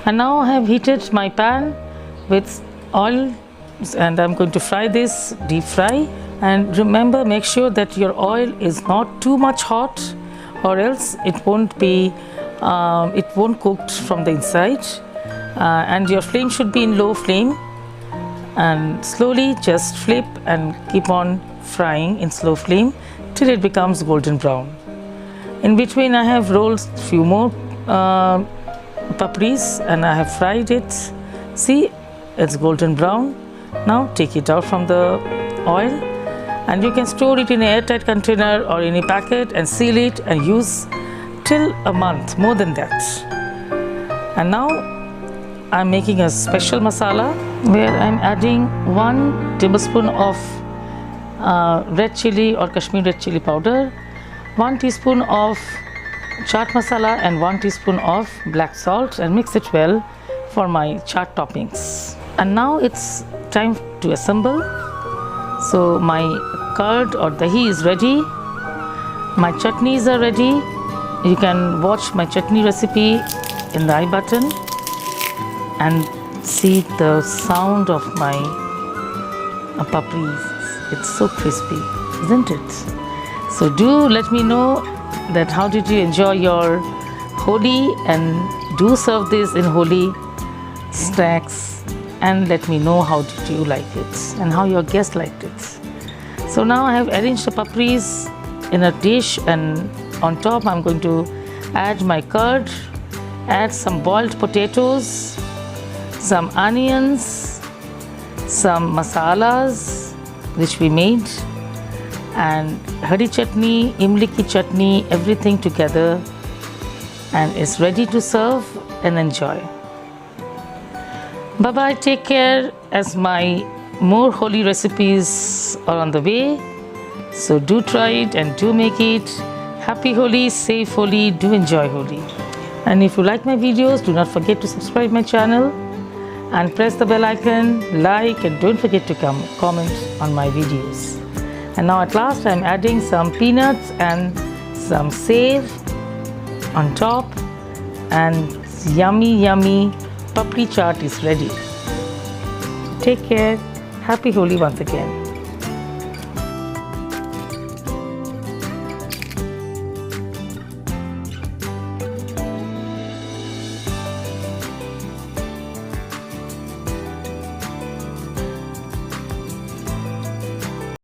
And now I have heated my pan with oil and I'm going to fry this, deep fry. And remember, make sure that your oil is not too much hot, or else it won't cook from the inside. And your flame should be in low flame, and slowly just flip and keep on frying in slow flame till it becomes golden brown. In between I have rolled few more papdis and I have fried it. See, it's golden brown. Now take it out from the oil, and you can store it in an airtight container or in a packet and seal it and use till a month, more than that. And now I'm making a special masala where I'm adding 1 tablespoon of red chili or Kashmiri red chili powder, 1 teaspoon of chaat masala and 1 teaspoon of black salt, and mix it well for my chaat toppings. And now it's time to assemble. So my curd or dahi is ready, my chutneys are ready. You can watch my chutney recipe in the I button and see the sound of my papdis. It's so crispy, isn't it? So do let me know that how did you enjoy your Holi, and do serve this in Holi snacks, and let me know how did you like it and how your guests liked it. So now I have arranged the papdis in a dish, and on top I'm going to add my curd, add some boiled potatoes, some onions, some masalas which we made, and hari chutney, imli ki chutney, everything together, and it's ready to serve and enjoy. Bye bye, take care, as my more Holi recipes are on the way. So do try it and do make it. Happy Holi, safe Holi, do enjoy Holi. And if you like my videos, do not forget to subscribe my channel and press the bell icon, like, and don't forget to comment on my videos. And now at last I am adding some peanuts and some save on top, and yummy papdi chaat is ready. Take care. Happy Holi once again.